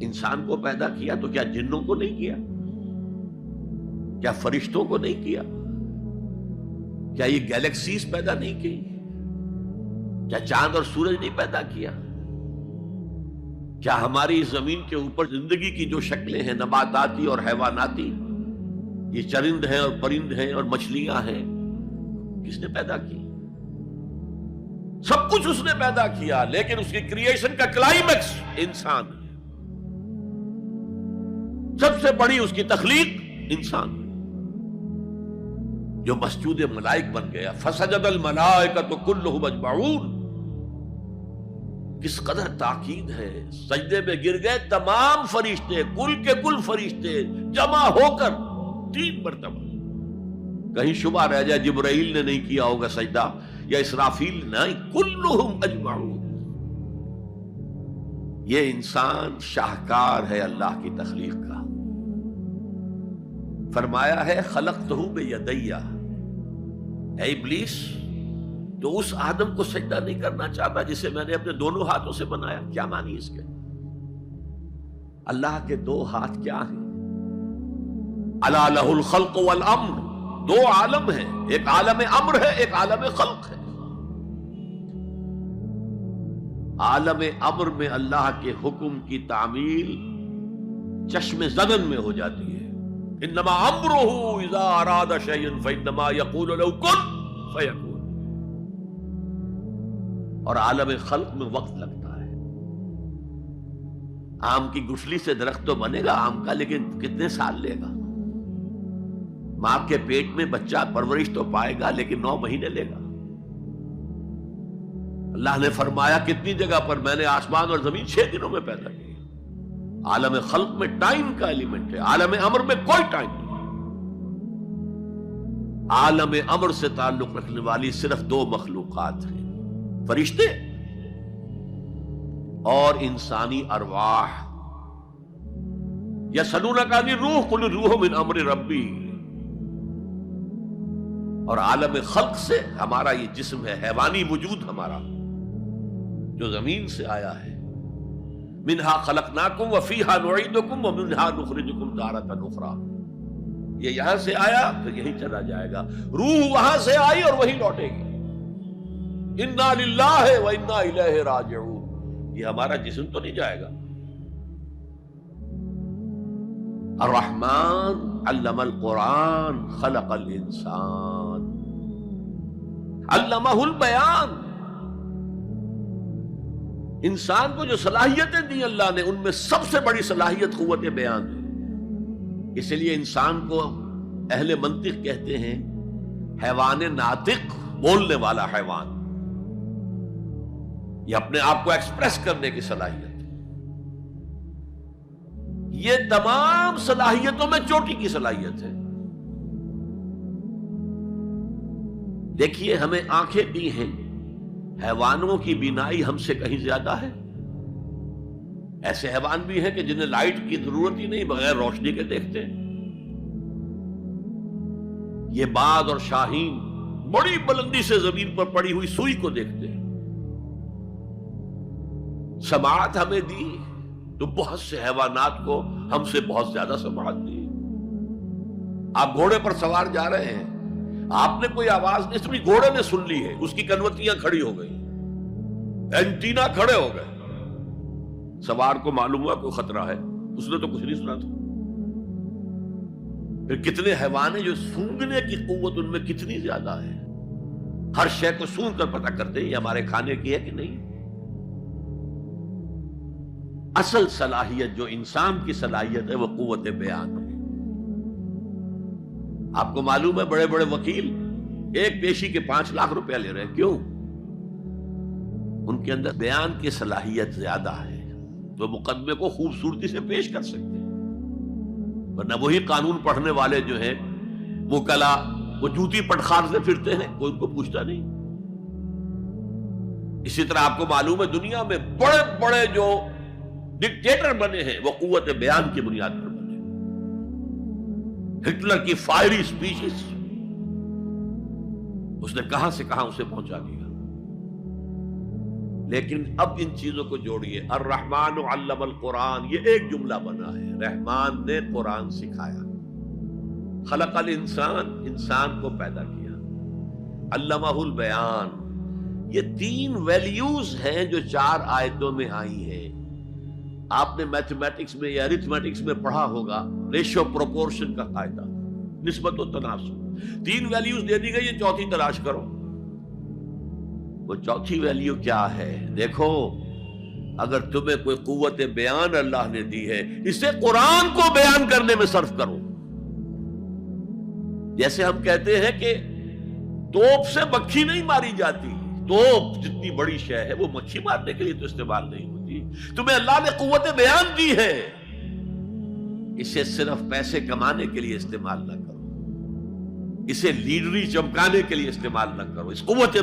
انسان کو پیدا کیا تو کیا جنوں کو نہیں کیا؟ کیا فرشتوں کو نہیں کیا؟ کیا یہ گیلیکسیز پیدا نہیں کی؟ کیا چاند اور سورج نہیں پیدا کیا؟ کیا ہماری زمین کے اوپر زندگی کی جو شکلیں ہیں نباتاتی اور حیواناتی، یہ چرند ہیں اور پرند ہیں اور مچھلیاں ہیں، کس نے پیدا کی؟ سب کچھ اس نے پیدا کیا، لیکن اس کی کریشن کا کلائمیکس انسان ہے۔ سب سے بڑی اس کی تخلیق انسان، جو مسجود ملائک بن گیا۔ فسجد الملائکۃ کلھم اجمعون، کس قدر تاکید ہے، سجدے میں گر گئے تمام فرشتے، کل کے کل فرشتے جمع ہو کر 3 مرتبہ۔ کہیں شبہ رہ جائے جبرائیل نے نہیں کیا ہوگا سجدہ یا اسرافیل نہیں، کلھم اجمعون۔ یہ انسان شاہکار ہے اللہ کی تخلیق کا۔ فرمایا ہے خلقتہ بیدیہ، اے ابلیس تو اس آدم کو سجدہ نہیں کرنا چاہتا جسے میں نے اپنے دونوں ہاتھوں سے بنایا۔ کیا معنی اس کے؟ اللہ کے 2 ہاتھ کیا ہیں؟ الا لہ الخلق والامر، 2 عالم ہیں، ایک عالم امر ہے، ایک عالم خلق ہے۔ عالم امر میں اللہ کے حکم کی تعمیل چشم زدن میں ہو جاتی ہے۔ انما امرہ اذا اراد شیئا فانما یقول له کن فیکون۔ اور عالم خلق میں وقت لگتا ہے۔ آم کی گٹھلی سے درخت تو بنے گا آم کا، لیکن کتنے سال لے گا؟ ماں کے پیٹ میں بچہ پرورش تو پائے گا، لیکن 9 مہینے لے گا۔ اللہ نے فرمایا کتنی جگہ پر میں نے آسمان اور زمین 6 دنوں میں پیدا کی۔ عالم خلق میں ٹائم کا ایلیمنٹ ہے، عالم امر میں کوئی ٹائم نہیں۔ عالم امر سے تعلق رکھنے والی صرف 2 مخلوقات ہیں، فرشتے اور انسانی ارواح۔ یسألونک عن الروح قل الروح من امر ربی۔ اور عالم خلق سے ہمارا یہ جسم ہے، حیوانی وجود ہمارا جو زمین سے آیا ہے۔ منہا خلقناکم وفیہا نعیدکم ومنہا نخرجکم تارۃ اخری۔ یہ یہاں سے آیا پھر یہیں چلا جائے گا، روح وہاں سے آئی اور وہیں لوٹے گی۔ انا للہ وانا الیہ راجعون، یہ ہمارا جسم تو نہیں جائے گا۔ الرحمن علم القرآن خلق الانسان علمہ البیان۔ انسان کو جو صلاحیتیں دی اللہ نے، ان میں سب سے بڑی صلاحیت قوت بیان ہے۔ اس لیے انسان کو اہل منطق کہتے ہیں حیوان ناطق، بولنے والا حیوان۔ یہ اپنے آپ کو ایکسپریس کرنے کی صلاحیت ہے۔ یہ تمام صلاحیتوں میں چوٹی کی صلاحیت ہے۔ دیکھیے ہمیں آنکھیں دی ہیں، حیوانوں کی بینائی ہم سے کہیں زیادہ ہے۔ ایسے حیوان بھی ہیں کہ جنہیں لائٹ کی ضرورت ہی نہیں، بغیر روشنی کے دیکھتے ہیں۔ یہ باز اور شاہین بڑی بلندی سے زمین پر پڑی ہوئی سوئی کو دیکھتے ہیں۔ سماعت ہمیں دی تو بہت سے حیوانات کو ہم سے بہت زیادہ سماعت دی۔ آپ گھوڑے پر سوار جا رہے ہیں، آپ نے کوئی آواز نہیں سنی، گھوڑے نے سن لی ہے، اس کی کنوتیاں کھڑی ہو گئی، اینٹینا کھڑے ہو گئے۔ سوار کو معلوم ہوا کوئی خطرہ ہے، اس نے تو کچھ نہیں سنا تھا۔ پھر کتنے حیوان ہیں جو سونگنے کی قوت ان میں کتنی زیادہ ہے، ہر شے کو سونگ کر پتہ کرتے ہیں یہ ہمارے کھانے کی ہے کہ نہیں۔ اصل صلاحیت جو انسان کی صلاحیت ہے وہ قوت بیان ہے۔ آپ کو معلوم ہے بڑے بڑے وکیل ایک پیشی کے 5 لاکھ روپیہ لے رہے ہیں، کیوں؟ ان کے اندر بیان کی صلاحیت زیادہ ہے، تو مقدمے کو خوبصورتی سے پیش کر سکتے ہیں۔ ورنہ وہی قانون پڑھنے والے جو ہیں وکلا، وہ جوتی پٹخار سے پھرتے ہیں، کوئی ان کو پوچھتا نہیں۔ اسی طرح آپ کو معلوم ہے دنیا میں بڑے بڑے جو ڈکٹیٹر بنے ہیں وہ قوت بیان کی بنیاد پر بنے۔ ہٹلر کی فائری سپیچز اس نے کہاں سے کہاں اسے پہنچا دیا۔ لیکن اب ان چیزوں کو جوڑیے. الرحمن علم القرآن، یہ ایک جملہ بنا ہے. رحمان نے قرآن سکھایا. خلق الانسان، انسان کو پیدا کیا. علمہ البیان، یہ 3 ویلیوز ہیں جو 4 آیتوں میں آئی ہیں. آپ نے میتھمیٹکس میں یا ارتھمیٹکس میں پڑھا ہوگا ریشو پروپورشن کا قاعدہ، نسبت و تناسب. 3 ویلیوز دے دی گئی، یہ چوتھی تلاش کرو. وہ چوتھی ویلیو کیا ہے؟ دیکھو، اگر تمہیں کوئی قوت بیان اللہ نے دی ہے، اسے قرآن کو بیان کرنے میں صرف کرو. جیسے ہم کہتے ہیں کہ توپ سے مکھی نہیں ماری جاتی. توپ جتنی بڑی شے ہے وہ مکھی مارنے کے لیے تو استعمال نہیں ہوتی. تمہیں اللہ نے قوت بیان دی ہے، اسے صرف پیسے کمانے کے لیے استعمال نہ کرو، اسے لیڈری چمکانے کے لیے استعمال نہ کرو. اس قوت